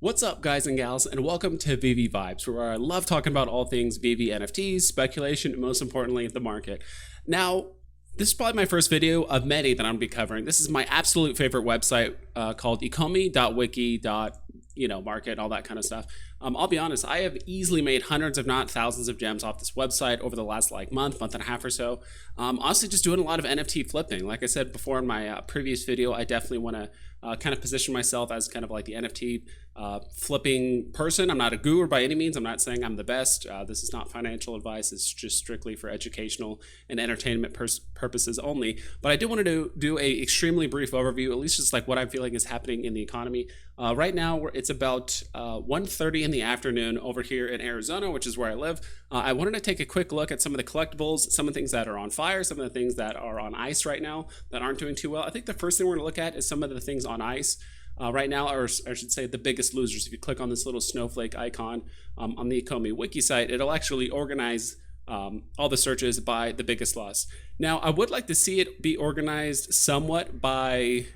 What's up, guys and gals, and welcome to Veve Vibes, where I love talking about all things Veve NFTs, speculation, and most importantly, the market. Now, this is probably my first video of many that I'm going to be covering. This is my absolute favorite website called EcomiWiki. Market, all that kind of stuff. I'll be honest, I have easily made hundreds, if not thousands, of gems off this website over the last month and a half or so. Honestly, just doing a lot of NFT flipping. Like I said before in my previous video, I definitely want to kind of position myself as kind of like the NFT flipping person. I'm not a guru by any means. I'm not saying I'm the best. This is not financial advice. It's just strictly for educational and entertainment purposes only. But I do want to do a extremely brief overview, at least just like what I'm feeling is happening in the economy. Right now, it's about 1:30 in the afternoon over here in Arizona, which is where I live. I wanted to take a quick look at some of the collectibles, some of the things that are on fire, some of the things that are on ice right now that aren't doing too well. I think the first thing we're going to look at is some of the things on ice right now, or I should say the biggest losers. If you click on this little snowflake icon on the EcomiWiki site, it'll actually organize all the searches by the biggest loss. Now, I would like to see it be organized somewhat by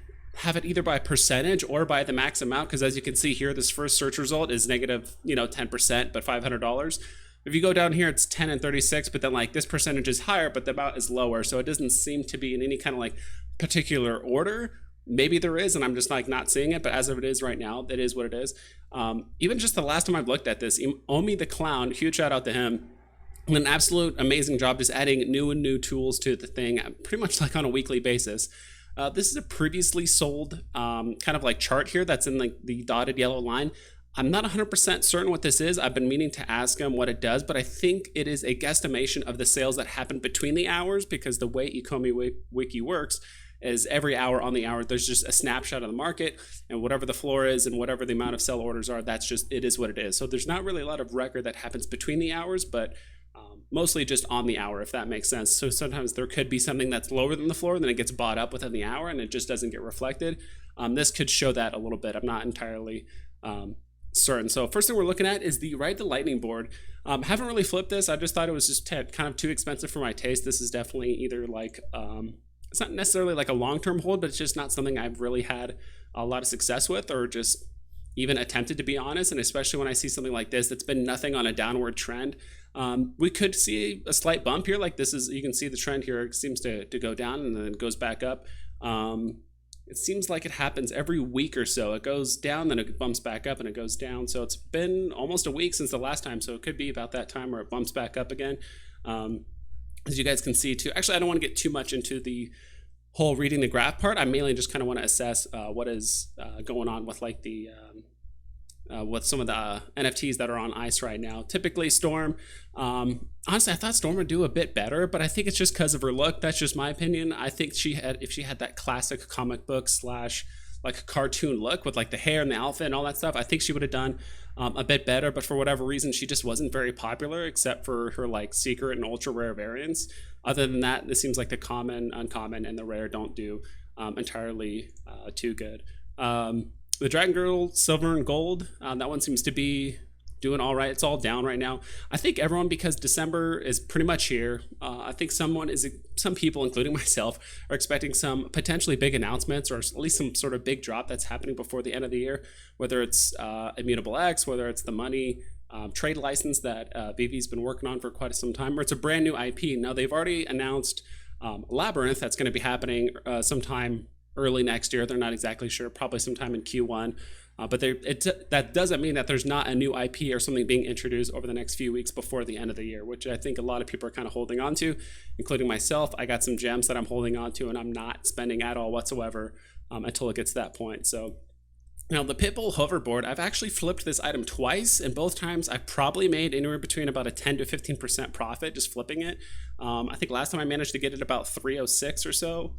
have it either by percentage or by the max amount, because as you can see here, this first search result is negative 10%, but $500. If you go down here, it's 10 and 36, but then this percentage is higher, but the amount is lower. So it doesn't seem to be in any kind of particular order. Maybe there is, and I'm just not seeing it, but as of it is right now, that is what it is. Even just the last time I've looked at this, Omi the Clown, huge shout out to him, an absolute amazing job just adding new tools to the thing, pretty much on a weekly basis. This is a previously sold kind of chart here that's in the dotted yellow line. I'm not 100% certain what this is. I've been meaning to ask him what it does, but I think it is a guesstimation of the sales that happen between the hours, because the way EcomiWiki works is every hour on the hour, there's just a snapshot of the market, and whatever the floor is and whatever the amount of sell orders are, it is what it is. So there's not really a lot of record that happens between the hours, but mostly just on the hour, if that makes sense. So sometimes there could be something that's lower than the floor, and then it gets bought up within the hour and it just doesn't get reflected. This could show that a little bit. I'm not entirely certain. So first thing we're looking at is the Ride the Lightning board. Haven't really flipped this. I just thought it was just kind of too expensive for my taste. This is definitely either it's not necessarily a long-term hold, but it's just not something I've really had a lot of success with, or just even attempted, to be honest. And especially when I see something like this that's been nothing on a downward trend, we could see a slight bump here. You can see the trend here. It seems to go down and then it goes back up. It seems like it happens every week or so. It goes down, then it bumps back up, and it goes down. So it's been almost a week since the last time. So it could be about that time where it bumps back up again. As you guys can see too, actually, I don't want to get too much into the whole reading the graph part. I mainly just kind of want to assess what is going on with with some of the NFTs that are on ice right now. Typically Storm, honestly, I thought Storm would do a bit better, but I think it's just because of her look. That's just my opinion. I think if she had that classic comic book / cartoon look with the hair and the outfit and all that stuff, I think she would have done a bit better. But for whatever reason, she just wasn't very popular, except for her secret and ultra rare variants. Other than that, this seems like the common, uncommon, and the rare don't do entirely too good. The Dragon Girl Silver and Gold, that one seems to be doing all right. It's all down right now. I think everyone, because December is pretty much here, I think some people, including myself, are expecting some potentially big announcements, or at least some sort of big drop that's happening before the end of the year, whether it's Immutable X, whether it's the money trade license that Veve's been working on for quite some time, or it's a brand new IP. Now, they've already announced Labyrinth that's going to be happening sometime early next year. They're not exactly sure, probably sometime in Q1. But that doesn't mean that there's not a new IP or something being introduced over the next few weeks before the end of the year, which I think a lot of people are kind of holding on to, including myself. I got some gems that I'm holding on to, and I'm not spending at all whatsoever until it gets to that point. So now the Pitbull Hoverboard, I've actually flipped this item twice, and both times I probably made anywhere between about a 10 to 15% profit just flipping it. I think last time I managed to get it about 306 or so.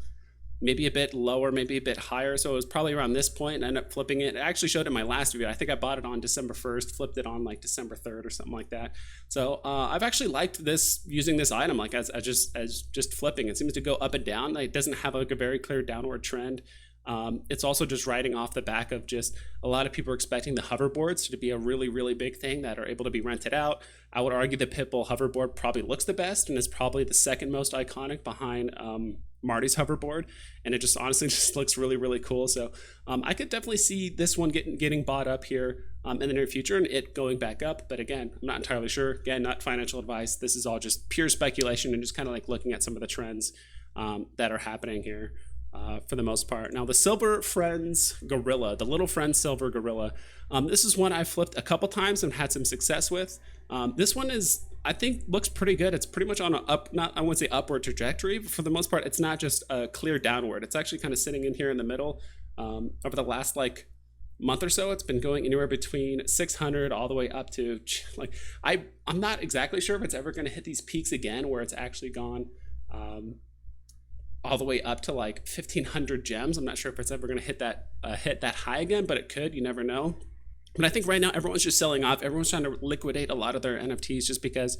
Maybe a bit lower, maybe a bit higher. So it was probably around this point, and I ended up flipping it. I actually showed it in my last video. I think I bought it on December 1st, flipped it on December 3rd or something like that. So I've actually liked using this item as just flipping. It seems to go up and down. It doesn't have a very clear downward trend. It's also just riding off the back of just a lot of people are expecting the hoverboards to be a really, really big thing that are able to be rented out. I would argue the Pitbull Hoverboard probably looks the best and is probably the second most iconic behind Marty's hoverboard, and it just honestly just looks really, really cool. So I could definitely see this one getting bought up here in the near future and it going back up. But again, I'm not entirely sure. Again, not financial advice. This is all just pure speculation and just kind of like looking at some of the trends that are happening here. For the most part. Now the Silver Friends Gorilla, the Little Friends Silver Gorilla, this is one I flipped a couple times and had some success with. This one is, I think, looks pretty good. It's pretty much on an I wouldn't say upward trajectory, but for the most part, it's not just a clear downward. It's actually kind of sitting in here in the middle. Over the last like month or so, it's been going anywhere between 600 all the way up to like, I'm not exactly sure if it's ever going to hit these peaks again where it's actually gone all the way up to like 1,500 gems. I'm not sure if it's ever going to hit that high again, but it could. You never know. But I think right now everyone's just selling off. Everyone's trying to liquidate a lot of their NFTs just because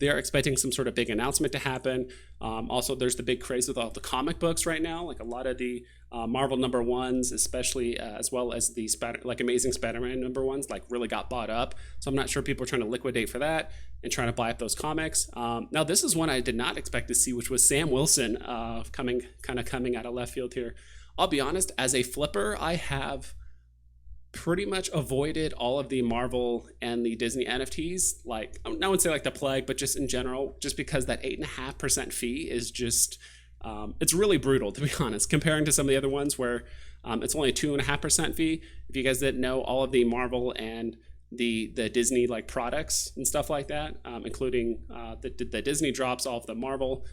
they are expecting some sort of big announcement to happen. Also, there's the big craze with all the comic books right now, like a lot of the Marvel #1s, especially as well as the Amazing Spider-Man #1s, like really got bought up. So I'm not sure people are trying to liquidate for that and trying to buy up those comics. Now, this is one I did not expect to see, which was Sam Wilson coming out of left field here. I'll be honest, as a flipper, I have pretty much avoided all of the Marvel and the Disney NFTs. Like, I wouldn't say like the plague, but just in general, just because that 8.5% fee is just, it's really brutal, to be honest, comparing to some of the other ones where it's only a 2.5% fee. If you guys didn't know, all of the Marvel and the Disney like products and stuff like that, including the Disney drops, all of the Marvel,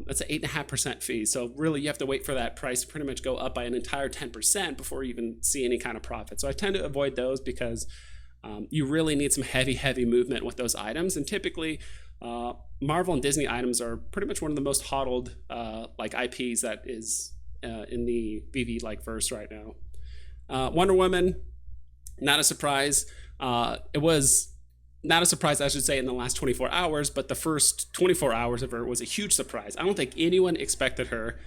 it's an 8.5% fee. So really you have to wait for that price to pretty much go up by an entire 10% before you even see any kind of profit. So I tend to avoid those because you really need some heavy movement with those items. And typically Marvel and Disney items are pretty much one of the most hodled like IPs that is in the VV like verse right now. Wonder Woman, not a surprise. It was not a surprise, I should say, in the last 24 hours, but the first 24 hours of her was a huge surprise. I don't think anyone expected her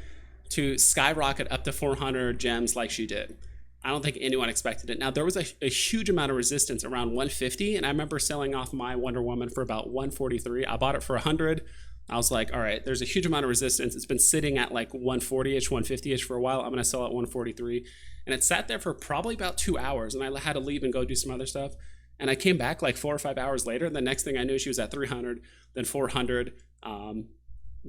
to skyrocket up to 400 gems like she did. I don't think anyone expected it. Now, there was a huge amount of resistance around 150, and I remember selling off my Wonder Woman for about 143. I bought it for 100. I was like, all right, there's a huge amount of resistance. It's been sitting at like 140-ish, 150-ish for a while. I'm going to sell at 143. And it sat there for probably about 2 hours, and I had to leave and go do some other stuff. And I came back like 4 or 5 hours later. And the next thing I knew, she was at 300, then 400.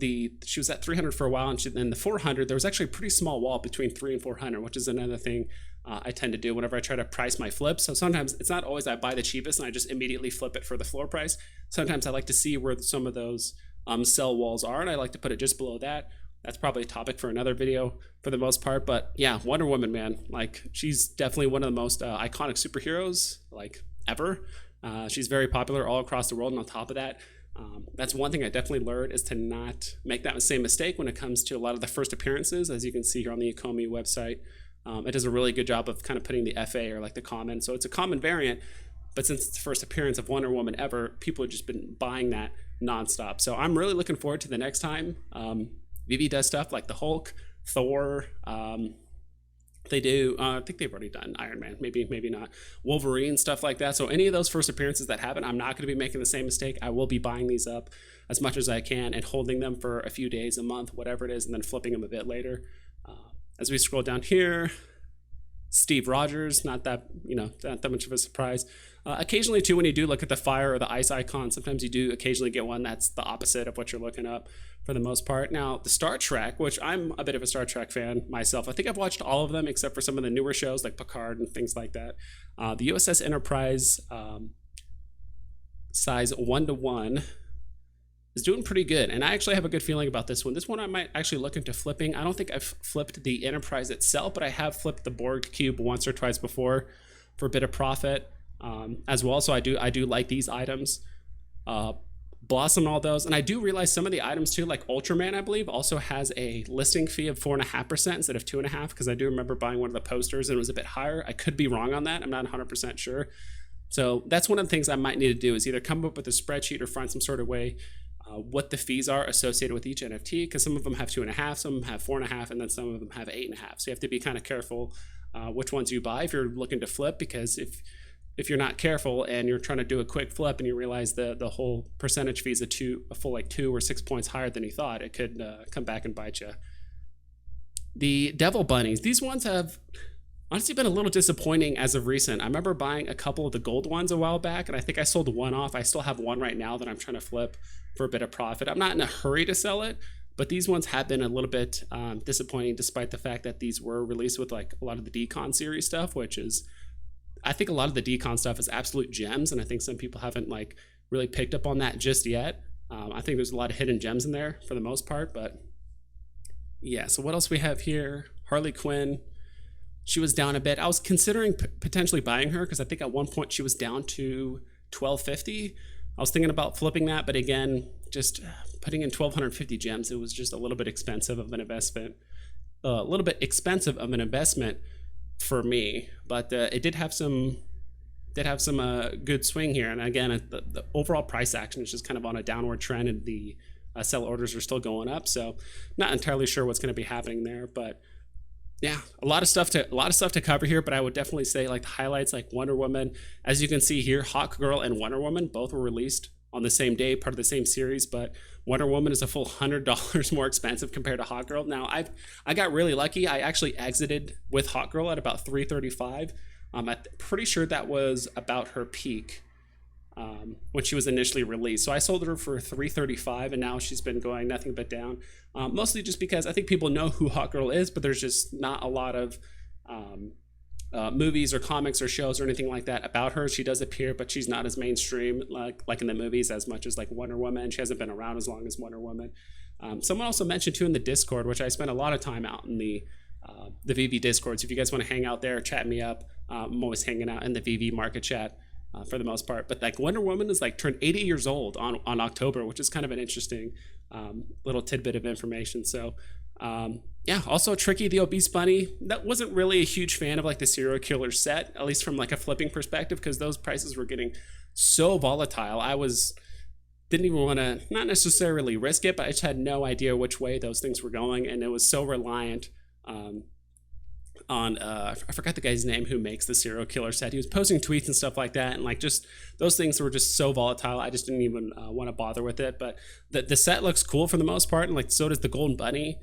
She was at 300 for a while, and then the 400, there was actually a pretty small wall between 3 and 400, which is another thing I tend to do whenever I try to price my flips. So sometimes it's not always I buy the cheapest and I just immediately flip it for the floor price. Sometimes I like to see where some of those sell walls are, and I like to put it just below that. That's probably a topic for another video for the most part. But yeah, Wonder Woman, man, like she's definitely one of the most iconic superheroes like ever. She's very popular all across the world, and on top of that, that's one thing I definitely learned is to not make that same mistake when it comes to a lot of the first appearances. As you can see here on the Ecomi website, it does a really good job of kind of putting the FA or like the common. So it's a common variant, but since it's the first appearance of Wonder Woman ever, people have just been buying that nonstop. So I'm really looking forward to the next time Veve does stuff like the Hulk, Thor. They do, I think they've already done Iron Man, maybe not, Wolverine, stuff like that. So any of those first appearances that happen, I'm not going to be making the same mistake. I will be buying these up as much as I can and holding them for a few days, a month, whatever it is, and then flipping them a bit later. As we scroll down here, Steve Rogers, not that much of a surprise. Occasionally too, when you do look at the fire or the ice icon, sometimes you do occasionally get one that's the opposite of what you're looking up for the most part. Now, the Star Trek, which I'm a bit of a Star Trek fan myself. I think I've watched all of them except for some of the newer shows like Picard and things like that. The USS Enterprise size 1:1 is doing pretty good, and I actually have a good feeling about this one. This one I might actually look into flipping. I don't think I've flipped the Enterprise itself, but I have flipped the Borg cube once or twice before for a bit of profit as well. So I do like these items, Blossom and all those. And I do realize some of the items too, like Ultraman, I believe, also has a listing fee of 4.5% instead of 2.5%, because I do remember buying one of the posters and it was a bit higher. I could be wrong on that. I'm not 100% sure. So that's one of the things I might need to do is either come up with a spreadsheet or find some sort of way what the fees are associated with each NFT, because some of them have 2.5, some of them have 4.5, and then some of them have 8.5. So you have to be kind of careful which ones you buy if you're looking to flip, because if you're not careful and you're trying to do a quick flip and you realize the whole percentage fee is a full like 2 or 6 points higher than you thought, it could come back and bite you. The Devil Bunnies, these ones have honestly been a little disappointing as of recent. I remember buying a couple of the gold ones a while back, and I think I sold one off. I still have one right now that I'm trying to flip for a bit of profit. I'm not in a hurry to sell it, but these ones have been a little bit disappointing, despite the fact that these were released with like a lot of the Decon series stuff, which is, I think a lot of the Decon stuff is absolute gems, and I think some people haven't like really picked up on that just yet. I think there's a lot of hidden gems in there for the most part, but yeah. So what else we have here? Harley Quinn. She was down a bit. I was considering potentially buying her because I think at one point she was down to $12.50. I was thinking about flipping that, but again, just putting in 1,250 gems, it was just a little bit expensive of an investment. For me, but it did have some good swing here. And again, the overall price action is just kind of on a downward trend, and the sell orders are still going up. So not entirely sure what's going to be happening there, but yeah, a lot of stuff to cover here. But I would definitely say like the highlights, like Wonder Woman, as you can see here, Hawk Girl and Wonder Woman both were released on the same day, part of the same series, but Wonder Woman is a full $100 more expensive compared to Hawk Girl. Now, I got really lucky. I actually exited with Hawk Girl at about $335. I'm pretty sure that was about her peak when she was initially released. So I sold her for $335, and now she's been going nothing but down. Mostly just because I think people know who Hawk Girl is, but there's just not a lot of movies or comics or shows or anything like that about her. She does appear, but she's not as mainstream like in the movies as much as like Wonder Woman. She hasn't been around as long as Wonder Woman. Someone also mentioned too in the Discord, which I spent a lot of time out in the VV Discord. So if you guys want to hang out there, chat me up. I'm always hanging out in the VV market chat for the most part. But like Wonder Woman is like turned 80 years old on October, which is kind of an interesting little tidbit of information. So yeah, also Tricky the Obese Bunny. That wasn't really a huge fan of like the serial killer set, at least from like a flipping perspective, because those prices were getting so volatile. Didn't even want to, not necessarily risk it, but I just had no idea which way those things were going, and it was so reliant on I forgot the guy's name who makes the serial killer set. He was posting tweets and stuff like that, and like just those things were just so volatile. I just didn't even want to bother with it. But the set looks cool for the most part, and like so does the Golden Bunny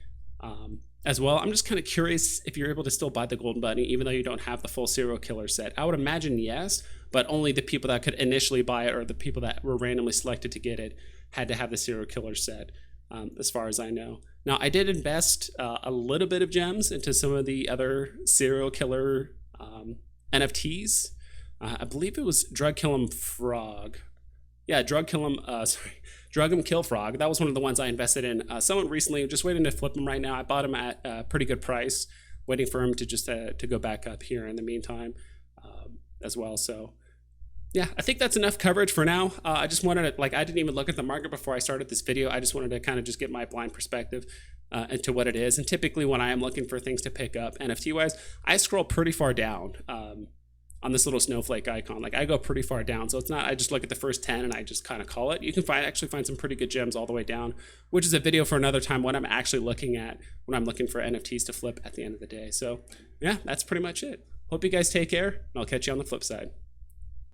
as well. I'm just kind of curious if you're able to still buy the Golden Bunny even though you don't have the full serial killer set. I would imagine yes, but only the people that could initially buy it or the people that were randomly selected to get it had to have the serial killer set, as far as I know. Now, I did invest a little bit of gems into some of the other serial killer NFTs. I believe it was Drug Kill 'em Frog. Yeah, Drug Him Kill Frog. That was one of the ones I invested in. Someone recently, just waiting to flip him right now. I bought him at a pretty good price, waiting for him to just to go back up here in the meantime as well. So yeah, I think that's enough coverage for now. I just wanted to, I didn't even look at the market before I started this video. I just wanted to kind of just get my blind perspective into what it is. And typically when I am looking for things to pick up NFT-wise, I scroll pretty far down on this little snowflake icon. Like I go pretty far down. So it's not, I just look at the first 10 and I just kind of call it. You can actually find some pretty good gems all the way down, which is a video for another time when I'm actually looking for NFTs to flip at the end of the day. So yeah, that's pretty much it. Hope you guys take care, and I'll catch you on the flip side.